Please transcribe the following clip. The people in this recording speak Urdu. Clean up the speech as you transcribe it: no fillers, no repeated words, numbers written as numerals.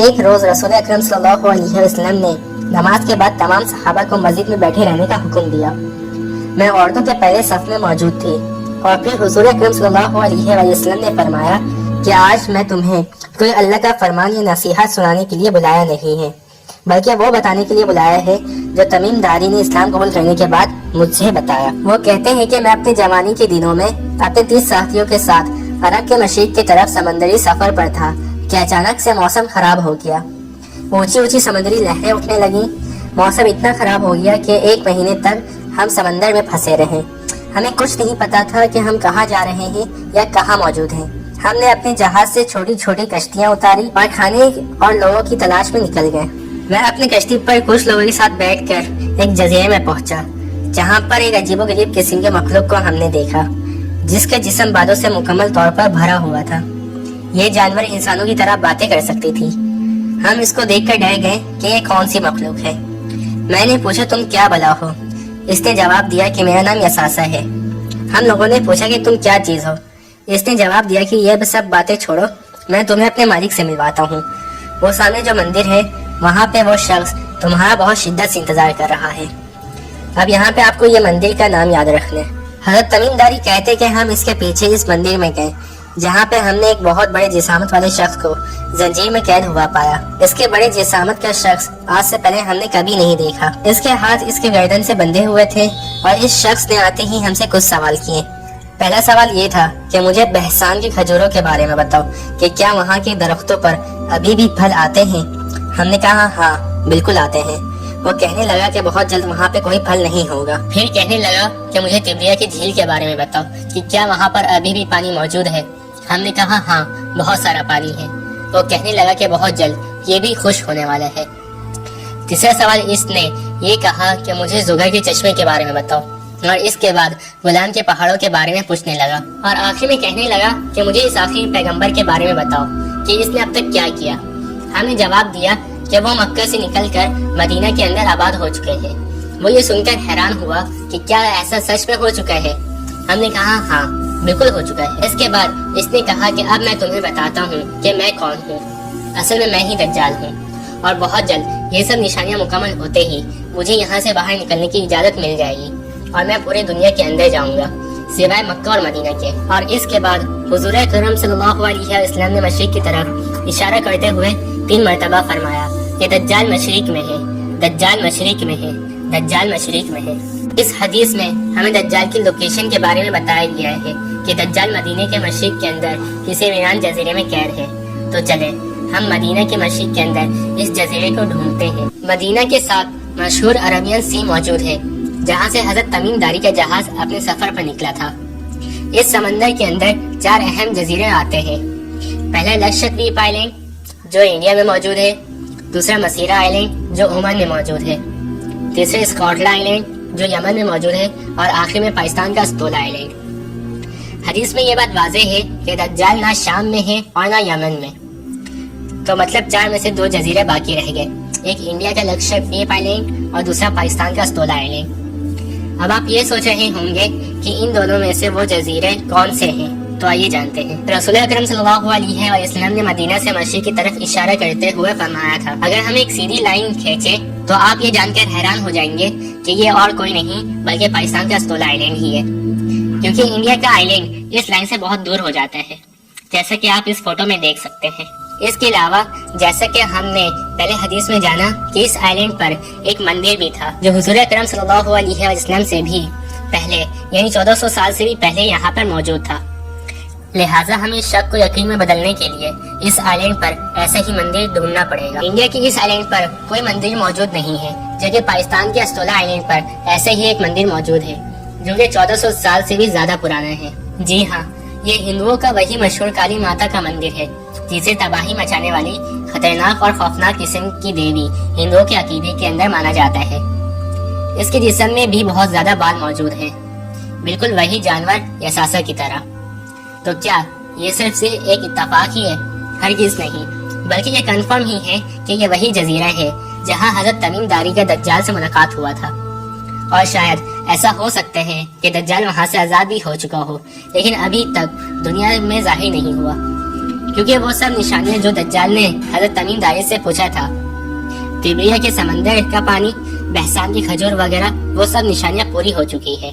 ایک روز رسول اکرم صلی اللہ علیہ وسلم نے نماز کے بعد تمام صحابہ کو مسجد میں بیٹھے رہنے کا حکم دیا۔ میں عورتوں کے پہلے صف میں موجود تھی اور پھر حضور اکرم صلی اللہ علیہ وسلم نے فرمایا کہ آج میں تمہیں کوئی اللہ کا فرمان یا نصیحت سنانے کے لیے بلایا نہیں ہے، بلکہ وہ بتانے کے لیے بلایا ہے جو تمیم داری نے اسلام قبول کرنے کے بعد مجھ سے بتایا۔ وہ کہتے ہیں کہ میں اپنی جوانی کے دنوں میں اپنے 30 ساتھیوں کے ساتھ عرب کے مشرق کی طرف سمندری سفر پر تھا کہ اچانک سے موسم خراب ہو گیا۔ اونچی اونچی سمندری لہریں اٹھنے لگیں۔ موسم اتنا خراب ہو گیا کہ 1 مہینے تک ہم سمندر میں پھنسے رہے۔ ہمیں کچھ نہیں پتا تھا کہ ہم کہاں جا رہے ہیں یا کہاں موجود ہیں۔ ہم نے اپنے جہاز سے چھوٹی چھوٹی کشتیاں اتاری اور کھانے اور لوگوں کی تلاش میں نکل گئے۔ میں اپنی کشتی پر کچھ لوگوں کے ساتھ بیٹھ کر ایک جزیرے میں پہنچا، جہاں پر ایک عجیب و غریب قسم کے مخلوق کو ہم نے دیکھا، جس کا جسم بادوں سے مکمل طور پر بھرا ہوا تھا۔ یہ جانور انسانوں کی طرح باتیں کر سکتی تھی۔ ہم اس کو دیکھ کر ڈر گئے کہ یہ کون سی مخلوق ہے۔ میں نے پوچھا تم کیا بلا ہو؟ اس نے جواب دیا کہ میرا نام یساسا ہے۔ ہم لوگوں نے پوچھا کہ تم کیا چیز ہو؟ اس نے جواب دیا کہ یہ سب باتیں چھوڑو، میں تمہیں اپنے مالک سے ملواتا ہوں۔ وہ سامنے جو مندر ہے وہاں پہ وہ شخص تمہارا بہت شدت سے انتظار کر رہا ہے۔ اب یہاں پہ آپ کو یہ مندر کا نام یاد رکھنا ہے۔ حضرت تمیم داری کہتے کہ ہم اس کے پیچھے اس مندر میں گئے، جہاں پہ ہم نے ایک بہت بڑے جسامت والے شخص کو زنجیر میں قید ہوا پایا۔ اس کے بڑے جسامت کا شخص آج سے پہلے ہم نے کبھی نہیں دیکھا۔ اس کے ہاتھ اس کے گردن سے بندھے ہوئے تھے اور اس شخص نے آتے ہی ہم سے کچھ سوال کیے۔ پہلا سوال یہ تھا کہ مجھے بہسان کی کھجوروں کے بارے میں بتاؤ کہ کیا وہاں کے درختوں پر ابھی بھی پھل آتے ہیں؟ ہم نے کہا ہاں بالکل آتے ہیں۔ وہ کہنے لگا کہ بہت جلد وہاں پہ کوئی پھل نہیں ہوگا۔ پھر کہنے لگا کہ مجھے تبریہ کی جھیل کے بارے میں بتاؤ کہ کیا وہاں پر ابھی بھی پانی موجود ہے؟ ہم نے کہا ہاں بہت سارا پانی ہے۔ وہ کہنے لگا کہ بہت جلد یہ بھی خشک ہونے والا ہے۔ تیسرا سوال اس نے یہ کہا کہ مجھے زغر کے چشمے کے بارے میں بتاؤ، اور اس کے بعد غلام کے پہاڑوں کے بارے میں پوچھنے لگا، اور آخر میں کہنے لگا کہ مجھے اس آخری پیغمبر کے بارے میں بتاؤ کہ اس نے اب تک کیا کیا۔ ہم نے جواب دیا کہ وہ مکہ سے نکل کر مدینہ کے اندر آباد ہو چکے ہیں۔ وہ یہ سن کر حیران ہوا کہ کیا ایسا سچ میں ہو چکا ہے؟ ہم نے کہا ہاں بالکل ہو چکا ہے۔ اس کے بعد اس نے کہا کہ اب میں تمہیں بتاتا ہوں کہ میں کون ہوں۔ اصل میں ہی دجال ہوں، اور بہت جلد یہ سب نشانیاں مکمل ہوتے ہی مجھے یہاں سے باہر نکلنے کی اجازت مل جائے گی، اور میں پورے دنیا کے اندر جاؤں گا سوائے مکہ اور مدینہ کے۔ اور اس کے بعد حضور اکرم صلی اللہ علیہ وسلم نے مشرق کی طرف اشارہ کرتے ہوئے 3 مرتبہ فرمایا کہ دجال مشرق میں ہے، دجال مشرق میں ہے، دجال مشرق میں ہے۔ اس حدیث میں ہمیں دجال کی لوکیشن کے بارے میں بتایا گیا ہے کہ دجال مدینہ کے مشرق کے اندر کسی ویران جزیرے میں قید ہے۔ تو چلیں ہم مدینہ کے مشرق کے اندر اس جزیرے کو ڈھونڈتے ہیں۔ مدینہ کے ساتھ مشہور عربین سی موجود ہے، جہاں سے حضرت تمیم داری کا جہاز اپنے سفر پر نکلا تھا۔ اس سمندر کے اندر 4 اہم جزیرے آتے ہیں۔ پہلا لکشدویپ آئلینڈ جو انڈیا میں موجود ہے، دوسرا مسیرا آئلینڈ جو عمان میں موجود ہے، تیسرا اسکاٹلینڈ آئلینڈ جو یمن میں موجود ہے، اور آخر میں پاکستان کا استولا آئلینڈ۔ حدیث میں یہ بات واضح ہے کہ دجال نہ شام میں ہے اور نہ یمن میں، تو مطلب 4 میں سے 2 جزیرے باقی رہ گئے، ایک انڈیا کا لکشدویپ آئلینڈ اور دوسرا پاکستان کا استولا آئلینڈ۔ اب آپ یہ سوچ رہے ہوں گے کہ ان دونوں میں سے وہ جزیرے کون سے ہیں، تو آئیے جانتے ہیں۔ رسول اکرم صلی اللہ علیہ وسلم نے مدینہ سے مشرق کی طرف اشارہ کرتے ہوئے فرمایا تھا، اگر ہم ایک سیدھی لائن کھینچے تو آپ یہ جان کر حیران ہو جائیں گے کہ یہ اور کوئی نہیں بلکہ پاکستان کا استولا آئلینڈ ہی ہے، کیونکہ انڈیا کا آئلینڈ اس لائن سے بہت دور ہو جاتا ہے، جیسا کہ آپ اس فوٹو میں دیکھ سکتے ہیں۔ اس کے علاوہ جیسا کہ ہم نے پہلے حدیث میں جانا کہ اس آئلینڈ پر ایک مندر بھی تھا جو حضور اکرم صلی اللہ علیہ وسلم سے بھی پہلے یعنی 1400 سال سے بھی پہلے یہاں پر موجود تھا۔ لہٰذا ہمیں شک کو یقین میں بدلنے کے لیے اس آئلینڈ پر ایسا ہی مندر ڈھونڈنا پڑے گا۔ انڈیا کی اس آئلینڈ پر کوئی مندر موجود نہیں ہے، جبکہ پاکستان کے استولا آئلینڈ پر ایسے ہی ایک مندر موجود ہے جو کہ 1400 سال سے بھی زیادہ پرانا ہے۔ جی ہاں، یہ ہندوؤں کا وہی مشہور کالی ماتا کا مندر ہے، جسے تباہی مچانے والی خطرناک اور خوفناک قسم کی دیوی ہندوؤں کے عقیدے کے اندر مانا جاتا ہے۔ اس کے جسم میں بھی بہت زیادہ بال موجود ہیں، بالکل وہی جانور یساسا کی طرح۔ تو کیا یہ صرف سے ایک اتفاق ہی ہے؟ ہرگز نہیں، بلکہ یہ کنفرم ہی ہے کہ یہ وہی جزیرہ ہے جہاں حضرت تمیم داری کا دجال سے ملاقات ہوا تھا، اور شاید ایسا ہو سکتا ہے کہ دجال وہاں سے آزاد بھی ہو چکا ہو، لیکن ابھی تک دنیا میں ظاہر نہیں ہوا، کیونکہ وہ سب نشانیاں جو دجال نے حضرت تمیم دائی سے پوچھا تھا، تبریہ کے سمندر کا پانی، بہسان کی کھجور وغیرہ، وہ سب نشانیاں پوری ہو چکی ہے۔